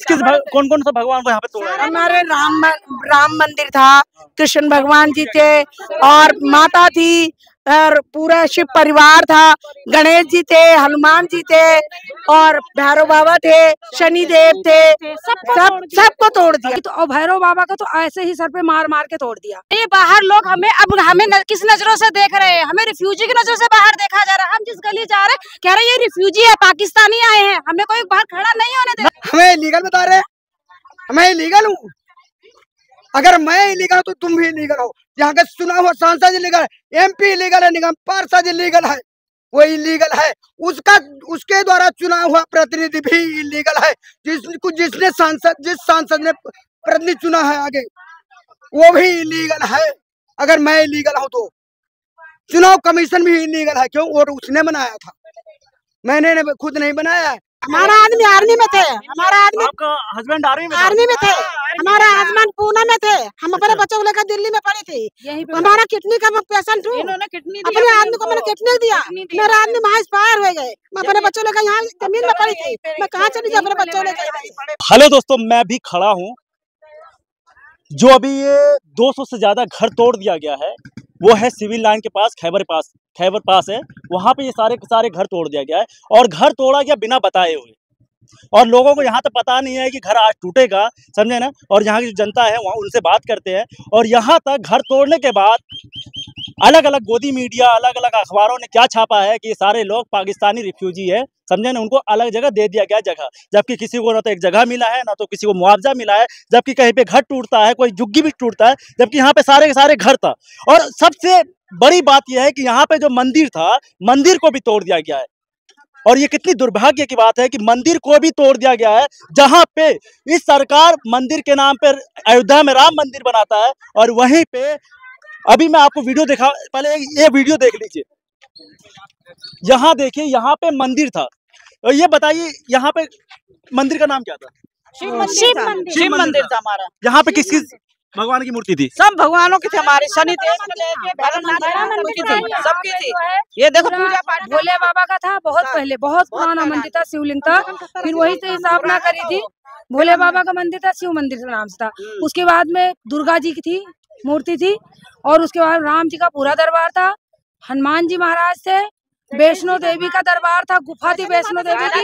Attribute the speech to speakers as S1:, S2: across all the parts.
S1: किस किस कौन कौन सा भगवान को यहाँ पे तोड़ा है?
S2: हमारे राम मंदिर था, कृष्ण भगवान जी थे और माता थी और पूरा शिव परिवार था, गणेश जी थे, हनुमान जी थे और भैरव बाबा थे, शनि देव थे, सबको तोड़ दिया।
S3: तो और भैरव बाबा का तो ऐसे ही सर पे मार मार के तोड़ दिया। ये बाहर लोग हमें किस नजरों से देख रहे हैं? हमें रिफ्यूजी की नजरों से बाहर देखा जा रहा है। हम जिस गली जा रहे हैं कह रहे हैं ये रिफ्यूजी है, पाकिस्तानी आए हैं, हमें कोई बाहर खड़ा नहीं होने दे।
S2: हमें इलीगल बता रहे, मैं इलीगल हूँ? अगर मैं इलीगल हूँ तो तुम भी इलीगल हो। यहाँ का चुना हुआ सांसद इलीगल है, MP इलीगल है, निगम पार्षद इलीगल है, वो इलीगल है। उसके द्वारा चुना हुआ प्रतिनिधि भी इलीगल है। जिस सांसद ने प्रतिनिधि चुना है आगे वो भी इलीगल है। अगर मैं इलीगल हूँ तो चुनाव कमीशन भी इलीगल है। क्यों? वोट उसने बनाया था, मैंने खुद नहीं बनाया।
S3: हमारा आदमी आर्मी में थे, हमारा आदमी
S1: आपका हस्बैंड आर्मी में
S3: थे, हमारा हस्बैंड पूना में थे। हम अपने बच्चों को लेकर दिल्ली में पड़ी थी। हमारा किडनी का पेशेंट हूँ, अपने आदमी को मैंने किडनी दिया, मेरा आदमी वहाँ एक्सपायर हो गए। मैं अपने बच्चों लेकर यहाँ जमीन में पड़ी थी, मैं कहाँ चली जाऊँ अपने बच्चों लेकर?
S1: हेलो दोस्तों, मैं भी खड़ा हूँ। जो अभी ये 200 से ज्यादा घर तोड़ दिया गया है वो है सिविल लाइन के पास, खैबर पास है। वहाँ पे ये सारे घर तोड़ दिया गया है और घर तोड़ा गया बिना बताए हुए। और लोगों को यहाँ तक पता नहीं है कि घर आज टूटेगा, समझे ना। और यहाँ की जो जनता है वहाँ उनसे बात करते हैं और यहाँ तक घर तोड़ने के बाद अलग अलग गोदी मीडिया, अलग अलग अखबारों ने क्या छापा है कि ये सारे लोग पाकिस्तानी रिफ्यूजी है, समझे ना। उनको अलग जगह दे दिया गया जगह, जबकि किसी को ना तो एक जगह मिला है, ना तो किसी को मुआवजा मिला है। जबकि कहीं पे घर टूटता है, कोई झुग्गी भी टूटता है, जबकि यहाँ पे सारे के सारे घर था। और सबसे बड़ी बात यह है कि यहाँ पे जो मंदिर था, मंदिर को भी तोड़ दिया गया है। और ये कितनी दुर्भाग्य की बात है कि मंदिर को भी तोड़ दिया गया है, जहां पे इस सरकार मंदिर के नाम पर अयोध्या में राम मंदिर बनाता है। और वहीं पे अभी मैं आपको वीडियो दिखा, पहले ये वीडियो देख लीजिए। यहाँ देखिए, यहाँ पे मंदिर था। और ये बताइए यहाँ पे मंदिर का नाम क्या था?
S2: शिव मंदिर था हमारा।
S1: यहाँ पे किस किस भगवान की मूर्ति थी?
S2: सब भगवानों की थी, हमारे शनि देव से लेके भैरवनाथ की थी, सबकी थी। ये देखो पूजा पाठ
S3: भोले बाबा का था, बहुत पहले, बहुत पुराना मंदिर था, शिवलिंग था। फिर वही से स्थापना करी थी। भोले बाबा का मंदिर था, शिव मंदिर के नाम से था। उसके बाद में दुर्गा जी की थी, मूर्ति थी। और उसके बाद राम जी का पूरा दरबार था, हनुमान जी महाराज थे, वैष्णो देवी का दरबार था, गुफा थी वैष्णो देवी की।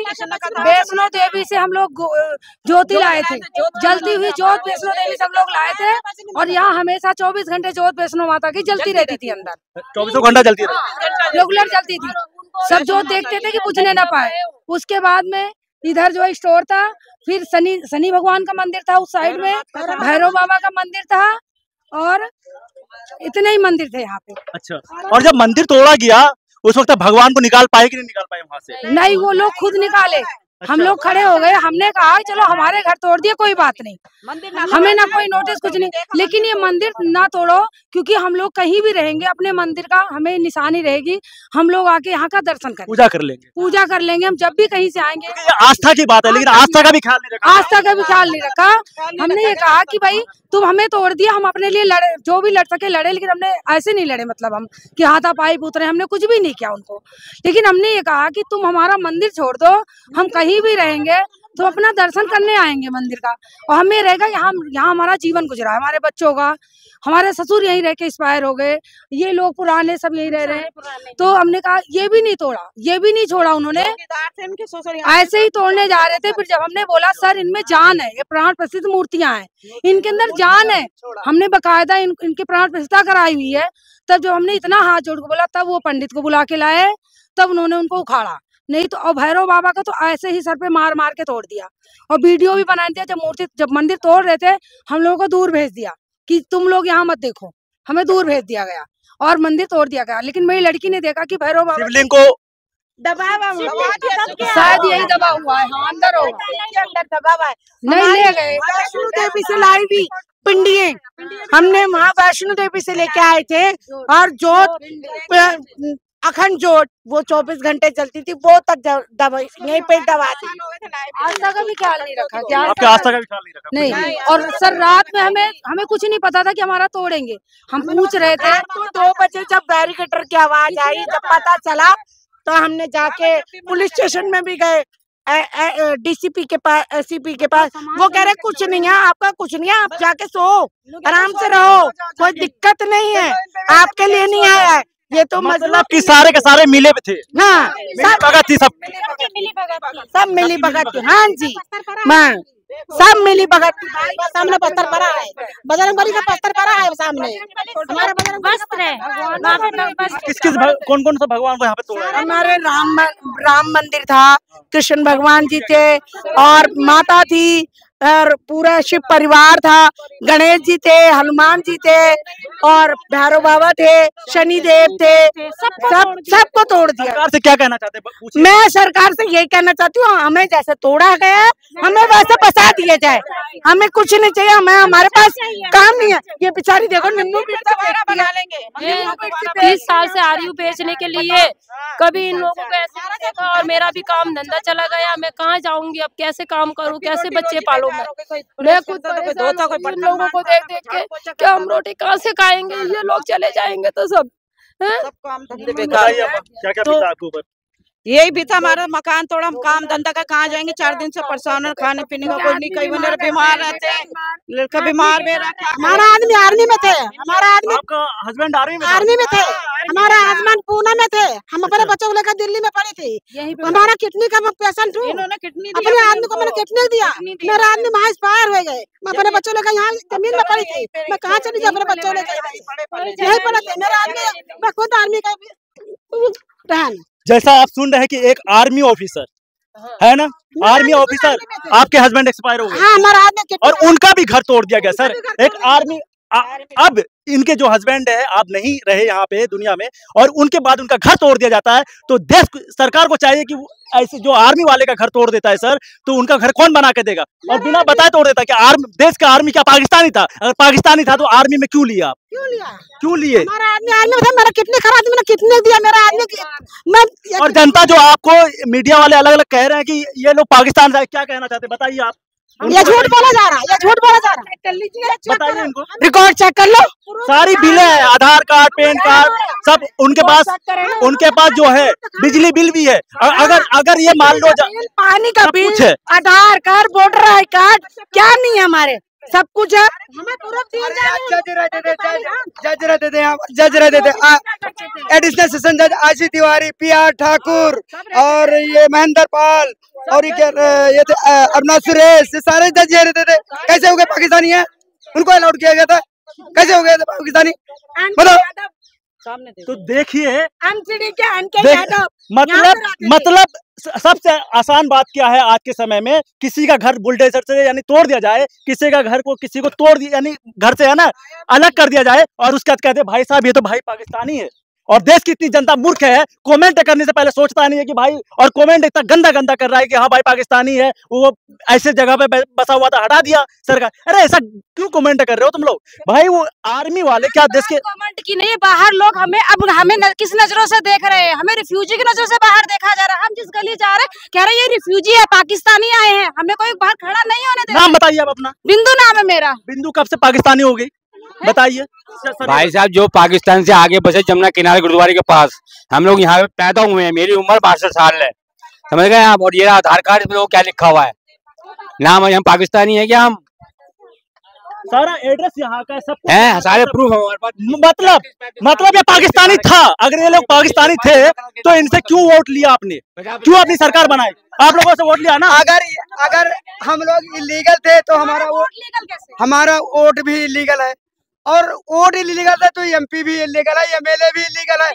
S3: वैष्णो देवी से हम लोग ज्योति लाए थे, जलती हुई ज्योत वैष्णो देवी से हम लोग लाए थे। और यहाँ हमेशा 24 घंटे ज्योत वैष्णो माता की जलती रहती थी, अंदर
S1: 24 घंटा जलती रहती,
S3: रेगुलर जलती थी। सब ज्योत देखते थे कि बुझने ना पाए। उसके बाद में इधर जो स्टोर था, फिर शनि भगवान का मंदिर था उस साइड में, भैरव बाबा का मंदिर था और इतने ही मंदिर थे यहाँ पे।
S1: अच्छा, और जब मंदिर तोड़ा गया उस वक्त भगवान को निकाल पाए कि नहीं निकाल पाए वहां से?
S3: नहीं, वो लोग खुद निकाले। हम लोग खड़े हो गए, हमने कहा चलो हमारे घर तोड़ दिए, कोई बात नहीं, हमें ना कोई नोटिस कुछ नहीं, लेकिन ये मंदिर ना तोड़ो, क्योंकि हम लोग कहीं भी रहेंगे अपने मंदिर का हमें निशानी रहेगी। हम लोग आके यहाँ का दर्शन करेंगे, पूजा कर लेंगे। हम जब भी कहीं से आएंगे,
S1: आस्था की बात है, लेकिन आस्था का भी ख्याल नहीं रखा।
S3: आस्था का भी ख्याल नहीं रखा। हमने ये कहा कि भाई तुम हमें तोड़ दिया, हम अपने लिए लड़े, जो भी लड़ सके लड़े, लेकिन हमने ऐसे नहीं लड़े, मतलब हम कि हाथापाई उतरे, हमने कुछ भी नहीं किया उनको। लेकिन हमने ये कहा कि तुम हमारा मंदिर छोड़ दो, हम कहीं भी रहेंगे तो अपना दर्शन करने आएंगे मंदिर का। और हमें रहेगा यहाँ हमारा जीवन गुजरा है, हमारे बच्चों का, हमारे ससुर यहीं रह के एक्सपायर हो गए, ये लोग पुराने सब यहीं रह रहे हैं। तो हमने कहा ये भी नहीं तोड़ा, ये भी नहीं छोड़ा उन्होंने, ऐसे ही तोड़ने जा रहे थे। फिर जब हमने बोला सर इनमें जान है, ये प्राण प्रतिष्ठित मूर्तियां हैं, इनके अंदर जान है, हमने बकायदा इनकी प्राण प्रतिष्ठा कराई हुई है। तब जब हमने इतना हाथ जोड़ के बोला, तब वो पंडित को बुला के लाए, तब उन्होंने उनको उखाड़ा। नहीं तो और भैरव बाबा का तो ऐसे ही सर पे मार मार के तोड़ दिया। और वीडियो भी बना दिया। जब मंदिर तोड़ रहे थे, हम लोगों को दूर भेज दिया कि तुम लोग यहाँ मत देखो, हमें दूर भेज दिया गया और मंदिर तोड़ दिया गया। लेकिन मेरी लड़की ने देखा कि भैरव बाबा
S1: शिवलिंग को
S2: दबाया,
S3: शायद यही दबा हुआ है, हाँ अंदर होगा,
S2: दबा हुआ है।
S3: नहीं ले गए।
S2: वैष्णो देवी से लाई भी पिंडिये हमने वहाँ वैष्णो देवी से लेके आए थे। और जोत अखंड जोत वो 24 घंटे चलती थी, वो तक यहीं पे दबा दी।
S3: आस्था का भी ख्याल नहीं रखा, क्या
S1: आपके आस्था का भी ख्याल नहीं रखा?
S3: नहीं। और सर रात में हमें कुछ नहीं पता था कि हमारा तोड़ेंगे, हम पूछ रहे थे।
S2: 2 बजे जब बैरिकेटर की आवाज आई, जब पता चला तो हमने जाके पुलिस स्टेशन में भी गए,
S4: डीसीपी के पास, एसीपी के पास, वो कह रहे कुछ नहीं है आपका, कुछ नहीं है, आप जाके सो, आराम से रहो, कोई दिक्कत नहीं है, आपके लिए नहीं आया है। ये तो
S1: मतलब कि सारे के सारे मिले थे।
S4: हाँ,
S1: सब भगत थी, सब
S4: मिली भगत थी। हाँ जी, माँ सब मिली भगत। सामने बस्तर पड़ा है, बजरंगबली का बस्तर पड़ा है सामने, हमारा
S3: वस्त्र है।
S1: किस कौन कौन सा भगवान को यहाँ पे तोड़ा है?
S4: हमारे राम मंदिर था, कृष्ण भगवान जी थे और माता थी और पूरा शिव परिवार था, गणेश जी थे, हनुमान जी थे और भैरव बाबा थे, शनि देव थे, सबको तोड़ दिया।
S1: सरकार से क्या कहना चाहते हैं?
S4: मैं सरकार से यही कहना चाहती हूँ, हमें जैसे तोड़ा गया हमें वैसे बसा दिया जाए, हमें कुछ नहीं चाहिए, हमें हमारे पास काम नहीं है। ये बेचारी देखो नींबू बना लेंगे,
S3: 30 साल से आ रही हूँ बेचने के लिए, कभी इन लोगों को ऐसे नहीं देखा और मेरा भी काम धंधा चला गया, मैं कहाँ जाऊंगी अब, कैसे काम करूँ, कैसे बच्चे पालूं मैं खुद इन लोगों को देख देख के क्या हम रोटी कहाँ से खाएंगे, ये लोग चले जाएंगे तो सब
S4: काम धंधे
S1: बेकार। क्या क्या बीता आपके ऊपर?
S4: यही भी था, हमारा मकान तोड़ा, हम काम धंधा का कहाँ जाएंगे, 4 दिन से परेशान है, खाने पीने का कोई नहीं, कई बंदे बीमार रहते हैं, लड़का बीमार भी रहता है। हमारा आदमी आर्मी में थे, हमारा आदमी,
S1: आपका हस्बैंड आर्मी
S4: में थे, हमारा हस्बैंड पूना में थे, हम अपने बच्चों को लेकर दिल्ली में पड़े थे, हमारा किडनी का पेशेंट हूँ, अपने आदमी को मैंने किडनी दिया, मेरा आदमी वहाँ एक्सपायर हो गए, मैं अपने बच्चों लेकर यहाँ जमीन में पड़ी थी, मैं कहाँ चली जाऊँ अपने बच्चों लेकर, यही पड़ा था मेरा आदमी, मैं खुद आर्मी का रहन।
S1: जैसा आप सुन रहे हैं कि एक आर्मी ऑफिसर है ना, आर्मी ऑफिसर, आपके हस्बैंड एक्सपायर हो गए।
S4: हाँ, हमारा आदमी
S1: और उनका भी घर तोड़ दिया गया सर, एक आर्मी। अब इनके जो हस्बैंड है, आप नहीं रहे यहाँ पे दुनिया में, और उनके बाद उनका घर तोड़ दिया जाता है, तो देश सरकार को चाहिए कि ऐसे जो आर्मी वाले का घर तोड़ देता है सर, तो उनका घर कौन बना के देगा? और बिना बताए तोड़ देता है कि देश का आर्मी क्या पाकिस्तानी था? अगर पाकिस्तानी था तो आर्मी में क्यों लिया आप? क्यों लिए?
S4: हमारा आदमी था, मेरा कितने खराब, मैंने कितने दिया मेरा आदमी।
S1: और जनता जो आपको मीडिया वाले अलग अलग कह रहे हैं कि ये लोग पाकिस्तान से, क्या कहना चाहते हैं बताइए आप?
S4: ये झूठ बोला जा रहा है, ये झूठ बोला जा रहा है,
S1: बताइए इनको।
S4: रिकॉर्ड चेक कर लो,
S1: सारी बिलें हैं, आधार कार्ड, पैन कार्ड, सब उनके पास जो है, बिजली बिल भी है। अगर ये मान लो
S4: पानी का bill, Aadhaar card, voter I card, क्या नहीं है हमारे, सब कुछ है।
S2: जज रहते थे एडिशनल सेशन जज आशी तिवारी, PR ठाकुर और ये महेंद्र पाल और ये थे अविनाश सुरेश, ये सारे जज ये रहते थे। कैसे हो गए पाकिस्तानी है? उनको अलाउड किया गया था, कैसे हो गए थे पाकिस्तानी? मतलब
S1: तो देखिए,
S4: मतलब
S1: मतलब सबसे आसान बात क्या है आज के समय में, किसी का घर बुलडोजर से यानी तोड़ दिया जाए, किसी को तोड़ दिया यानी घर से है ना अलग कर दिया जाए, और उसके बाद कहते हैं भाई साहब ये तो भाई पाकिस्तानी है। और देश की इतनी जनता मूर्ख है, कमेंट करने से पहले सोचता नहीं है कि भाई, और कमेंट इतना गंदा गंदा कर रहा है कि हाँ भाई पाकिस्तानी है, वो ऐसे जगह पे बसा हुआ था, हटा दिया सरकार। अरे ऐसा क्यों कमेंट कर रहे हो तुम लोग? भाई वो आर्मी वाले क्या देश के
S3: कमेंट की नहीं, बाहर लोग हमें किस नजरों से देख रहे हैं, हमें रिफ्यूजी की नजरों से बाहर देखा जा रहा है। हम जिस गली जा रहे हैं कह रहे हैं ये रिफ्यूजी है, पाकिस्तानी आए हैं, हमें कोई बाहर खड़ा नहीं होने दे।
S1: नाम बताइए आप अपना।
S3: बिंदु नाम है मेरा।
S1: बिंदु कब से पाकिस्तानी हो गई बताइए?
S5: भाई साहब जो पाकिस्तान से आगे बसे जमुना किनारे गुरुद्वारे के पास, हम लोग यहाँ पे पैदा हुए हैं, मेरी उम्र 62 साल है, समझ गए आप? और ये आधार कार्ड पे लोग क्या लिखा हुआ है, नाम है, हम पाकिस्तानी है क्या? हम
S1: सारा एड्रेस यहाँ का सब
S5: है, सारे प्रूफ है हमारे पास।
S1: मतलब ये पाकिस्तानी था। अगर ये लोग पाकिस्तानी थे तो इनसे क्यों वोट लिया आपने? क्यों अपनी सरकार बनाई? आप लोगों से वोट लिया ना।
S2: अगर हम लोग इलीगल थे तो हमारा वोट भी इलीगल है, और वोट इलीगल है तो MP भी इलीगल है, MLA भी इलीगल है।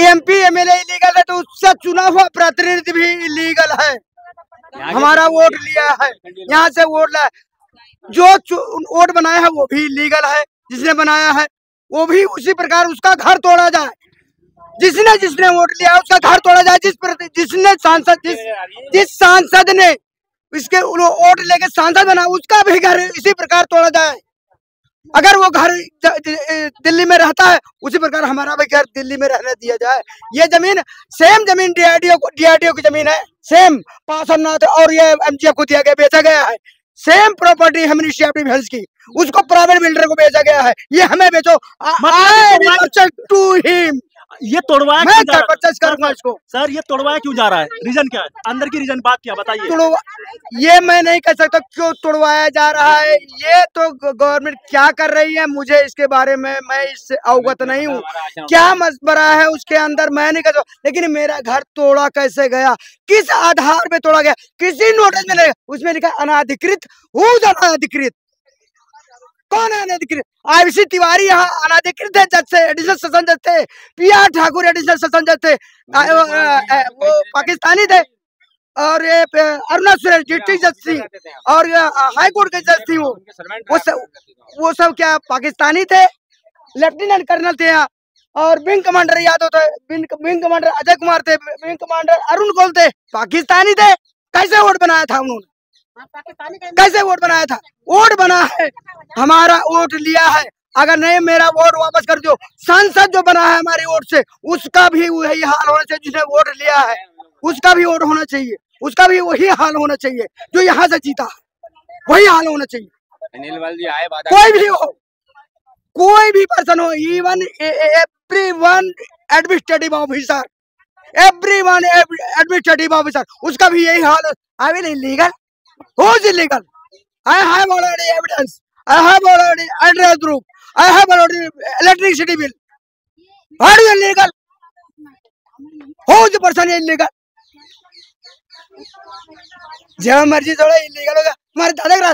S2: MP MLA इलीगल है तो उससे चुना हुआ प्रतिनिधि भी इलीगल है। हमारा वोट लिया है, यहाँ से वोट लाया, जो वोट बनाया है वो भी इलीगल है, जिसने बनाया है वो भी उसी प्रकार उसका घर तोड़ा जाए, जिसने वोट लिया उसका घर तोड़ा जाए, जिस सांसद ने इसके वोट लेके सांसद बना उसका भी घर इसी प्रकार तोड़ा जाए। अगर वो घर दिल्ली में रहता है उसी प्रकार हमारा भी घर दिल्ली में रहने दिया जाए। ये जमीन सेम जमीन DRDO की जमीन है, सेम पार्षदनाथ और ये MGF को दिया गया, बेचा गया है। सेम प्रॉपर्टी है मिनिस्ट्री ऑफ डिफेंस की, उसको प्राइवेट बिल्डर को बेचा गया है। ये हमें बेचो, टू हिम।
S1: ये तोड़वाया
S2: मैं
S1: क्यों जा रहा है?
S2: जबरदस्त करूंगा इसको।
S1: सर ये तोड़वाया क्यों जा रहा है? रीजन क्या है? अंदर की रीजन बात क्या बताइए?
S2: ये मैं नहीं कह सकता क्यों तोड़वाया जा रहा है। ये तो गवर्नमेंट क्या कर रही है, मुझे इसके बारे में मैं इससे अवगत नहीं हूँ। क्या मसबरा है उसके अंदर मैं नहीं कह सकता, लेकिन मेरा घर तोड़ा कैसे गया, किस आधार पे तोड़ा गया, किसी नोटिस में नहीं, उसमें लिखा अनाधिकृत, अनाधिकृत। कौन है अनाधिकृत? आईसी तिवारी यहाँ अनाधिकृत है, जज से एडिशनल सेशन जज थे, PR ठाकुर एडिशनल सेशन जज थे, वो पाकिस्तानी थे, और ये अरुणा सुरेश डिस्ट्रिक्ट जज थी, और हाई कोर्ट के जज थी। वो सब क्या पाकिस्तानी थे? लेफ्टिनेंट कर्नल थे यहाँ, और विंग कमांडर यादव थे, विंग कमांडर अजय कुमार थे, विंग कमांडर अरुण गोल थे, पाकिस्तानी थे। कैसे वोट बनाया था उन्होंने? कैसे वोट बनाया था? वोट बना है, हमारा वोट लिया है, अगर नहीं मेरा वोट वापस कर दो। सांसद जो बना है हमारी वोट से, उसका भी वही हाल होना चाहिए, जिसने वोट लिया है उसका भी वोट होना चाहिए, उसका भी वही हाल होना चाहिए जो यहाँ से जीता है, वही हाल होना चाहिए। कोई भी हो, कोई भी पर्सन हो, even everyone administrative officer, everyone administrative officer, उसका भी यही हाल। I will illegal, who is illegal? I have already evidence, I have already address proof, I have already electricity bill. What is illegal? Who is the person illegal? जब मर्जी थोड़ा illegal होगा हमारे दादा का।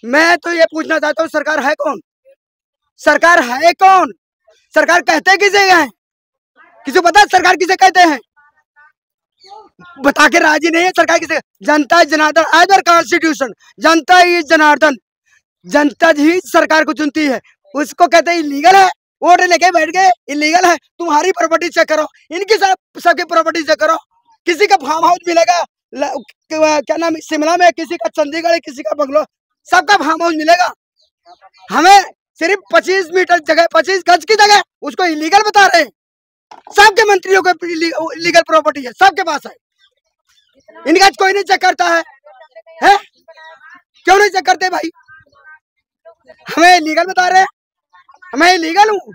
S2: मैं तो ये पूछना चाहता हूँ, सरकार है कौन? सरकार है कौन? सरकार कहते किसे हैं? किसी को पता है सरकार किसे कहते हैं? बता के राजी नहीं है सरकार किसे? जनता जनार्दन, एज पर कॉन्स्टिट्यूशन जनता ही जनार्दन, जनता ही सरकार को चुनती है। उसको कहते हैं इलीगल है, वोट लेके बैठ गए, इलीगल है। तुम्हारी प्रॉपर्टी चेक करो, इनकी सबकी प्रॉपर्टी चेक करो। किसी का फार्म हाउस मिलेगा, क्या नाम, शिमला में, किसी का चंडीगढ़, किसी का बंगलो, सबका फार्म हाउस मिलेगा। हमें सिर्फ 25 मीटर जगह, 25 गज की जगह उसको इलीगल बता रहे हैं। सबके मंत्रियों को इलीगल प्रॉपर्टी है, सबके पास है, इनका कोई नहीं चेक करता है? क्यों नहीं चेक करते भाई? हमें इलीगल बता रहे हैं, मैं इलीगल हूँ।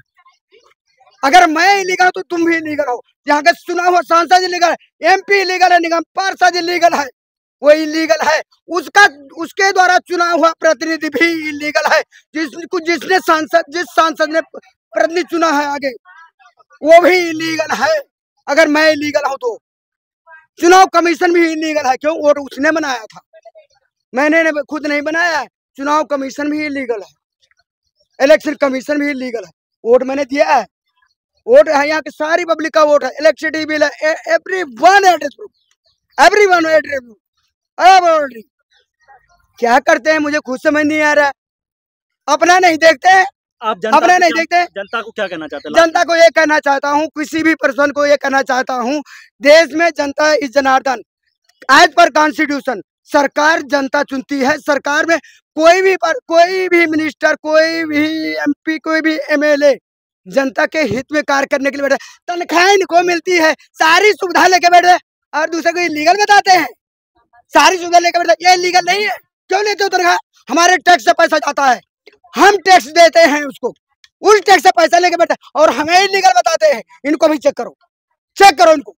S2: अगर मैं इलीगल हूँ तो तुम भी इलीगल हो। यहाँ का चुना हुआ सांसद इलीगल है, MP इलीगल है, निगम पार्षद इलीगल है, वो इलीगल है। उसके द्वारा चुना हुआ प्रतिनिधि भी इलीगल है, जिस सांसद ने प्रतिनिधि चुना है आगे, वो भी इलीगल है। अगर मैं इलीगल हूं तो चुनाव कमीशन भी इलीगल है। क्यों? वोट उसने बनाया था, मैंने खुद नहीं बनाया है। चुनाव कमीशन भी इलीगल है, इलेक्शन कमीशन भी इलीगल है। वोट मैंने दिया है, वोट है, यहाँ की सारी पब्लिक का वोट है, इलेक्ट्रिसिटी बिल है, everyone address proof, everyone address proof. क्या करते हैं मुझे खुद समझ नहीं आ रहा है। अपना नहीं देखते हैं,
S1: आप जनता नहीं देखते? जनता को क्या कहना चाहते हैं?
S2: जनता को ये कहना चाहता हूँ, किसी भी पर्सन को ये कहना चाहता हूँ, देश में जनता इज जनार्दन, एज पर कॉन्स्टिट्यूशन सरकार जनता चुनती है। सरकार में कोई भी मिनिस्टर, कोई भी MP, कोई भी MLA जनता के हित में कार्य करने के लिए बैठे, तनख्वाह इनको मिलती है, सारी सुविधा लेके बैठे, और दूसरे को इलीगल बताते हैं। सारी सुविधा लेके बैठे, ये इलीगल नहीं है। क्यों लेते हो तनख्वाह? हमारे टैक्स से पैसा जाता है, हम टैक्स देते हैं उसको, उस टैक्स से पैसा लेके बैठे और हमें इलीगल बताते हैं। इनको भी चेक करो, चेक करो इनको।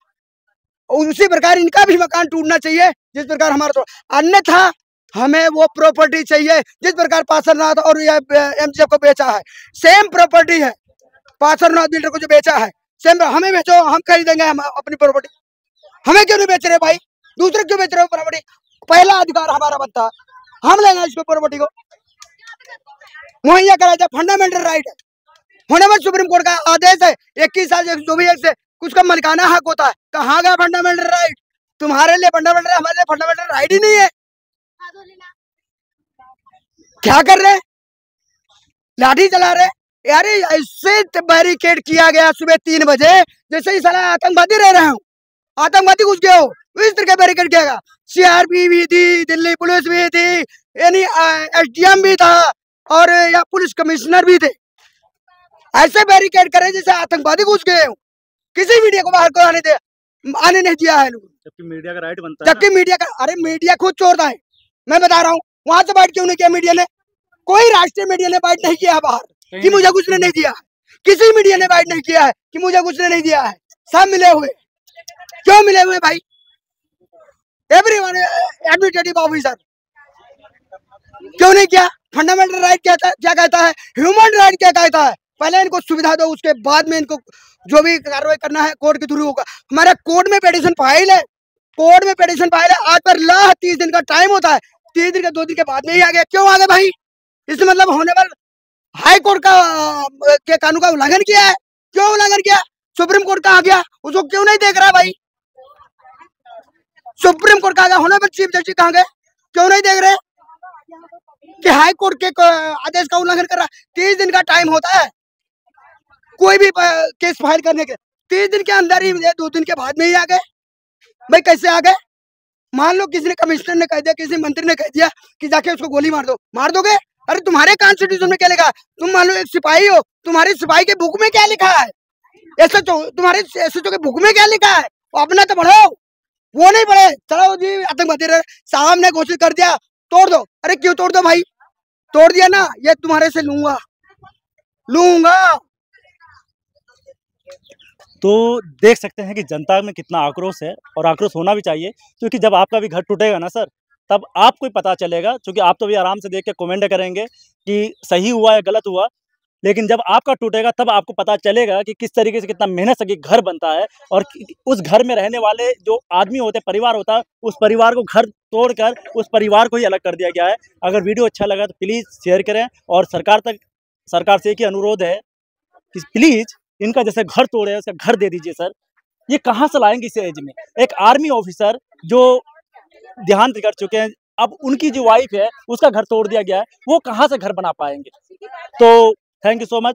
S2: उसी प्रकार इनका भी मकान टूटना चाहिए जिस प्रकार हमारा, अन्यथा हमें वो प्रॉपर्टी चाहिए जिस प्रकार पार्श्वनाथ और MGF को बेचा है, सेम प्रॉपर्टी है। पार्श्वनाथ बिल्डर को जो बेचा है सेम, हमें बेचो, हम खरीदेंगे हम अपनी प्रॉपर्टी। हमें क्यों नहीं बेच रहे भाई? दूसरे क्यों बेच रहे हो प्रॉपर्टी? पहला अधिकार हमारा बनता, हम लेंगे इसको, प्रॉपर्टी को मुहैया कराया जाए, फंडामेंटल राइट है। होने में सुप्रीम कोर्ट का आदेश है, 21 साल जो भी से उसका मलिकाना हक होता है। कहाँ गया फंडामेंटल राइट? तुम्हारे लिए फंडामेंटल, हमारे लिए फंडामेंटल राइट ही नहीं है। क्या कर रहे हैं? लाठी चला रहे यार। ऐसे बैरिकेड किया गया सुबह 3 बजे, जैसे ही साला आतंकवादी रह रहे हो, आतंकवादी घुस गए हो, इस तरह का बैरिकेड किया गया। CRP भी थी, दिल्ली पुलिस भी थी, यानी SDM भी था, और या पुलिस कमिश्नर भी थे। ऐसे बैरिकेड करे जैसे आतंकवादी घुस गए हो। किसी मीडिया को बाहर को आने नहीं दिया है।
S1: जबकि मीडिया का राइट बनता है।
S2: जबकि मीडिया का, अरे मीडिया खुद चोरता है, मैं बता रहा हूँ। वहां से बाइट क्यों नहीं किया मीडिया ने? कोई राष्ट्रीय मीडिया ने बाइट नहीं किया बाहर कि मुझे कुछ ने नहीं दिया। किसी मीडिया ने बाइट नहीं किया है कि मुझे कुछ ने नहीं दिया है। सब मिले हुए, क्यों मिले हुए भाई? एवरीवन एडमिनिस्ट्रेटिव ऑफिसर क्यों नहीं किया? फंडामेंटल राइट क्या कहता है, ह्यूमन राइट क्या कहता है? पहले इनको सुविधा दो, उसके बाद में इनको जो भी कार्रवाई करना है कोर्ट के थ्रू होगा। हमारा कोर्ट में पिटीशन फाइल है, कोर्ट में पिटीशन फाइल है। आज पर 30 दिन का टाइम होता है, 3 दिन का 2 दिन के बाद में ही आ गया। क्यों आ गया भाई? इसमें मतलब होने वाला हाई कोर्ट का के कानून का उल्लंघन किया है। क्यों उल्लंघन किया? सुप्रीम कोर्ट का आ गया, उसको क्यों नहीं देख रहा भाई? सुप्रीम कोर्ट का आ गया, होने पर चीफ जस्टिस कहाँ गए? क्यों नहीं देख रहे कि हाई कोर्ट के आदेश का उल्लंघन कर रहा? 30 दिन का टाइम होता है कोई भी केस फाइल करने के। 30 दिन के अंदर ही 2 दिन के बाद में ही आ गए भाई। कैसे आ गए? मान लो किसी ने, कमिश्नर ने कह दिया, किसी मंत्री ने कह दिया कि जाके उसको गोली मार दो, मार दोगे? अरे तुम्हारे कॉन्स्टिट्यूशन में क्या लिखा है? तुम मान लो एक सिपाही हो, तुम्हारी सिपाही के बुक में क्या लिखा है? SHO तुम्हारे SHO के बुक में क्या लिखा है? अपना तो पढ़ो, वो नहीं पढ़े। चलो जी आतंकवादी साहब ने घोषित कर दिया, तोड़ दो। अरे क्यों तोड़ दो भाई? तोड़ दिया ना, ये तुम्हारे से लूंगा।
S1: तो देख सकते हैं कि जनता में कितना आक्रोश है, और आक्रोश होना भी चाहिए, क्योंकि जब आपका भी घर टूटेगा ना सर, तब आपको ही पता चलेगा। क्योंकि आप तो भी आराम से देख के कमेंट करेंगे कि सही हुआ या गलत हुआ, लेकिन जब आपका टूटेगा तब आपको पता चलेगा कि किस तरीके से कितना मेहनत से घर बनता है, और उस घर में रहने वाले जो आदमी होते हैं, परिवार होता है, उस परिवार को घर तोड़कर उस परिवार को ही अलग कर दिया गया है। अगर वीडियो अच्छा लगा तो प्लीज़ शेयर करें, और सरकार से एक ही अनुरोध है कि प्लीज़ इनका जैसे घर तोड़े है उसका घर दे दीजिए सर। ये कहाँ से लाएंगे इस एज में? एक आर्मी ऑफिसर जो देहांत कर चुके हैं, अब उनकी जो वाइफ है उसका घर तोड़ दिया गया है, वो कहाँ से घर बना पाएंगे? तो थैंक यू सो मच।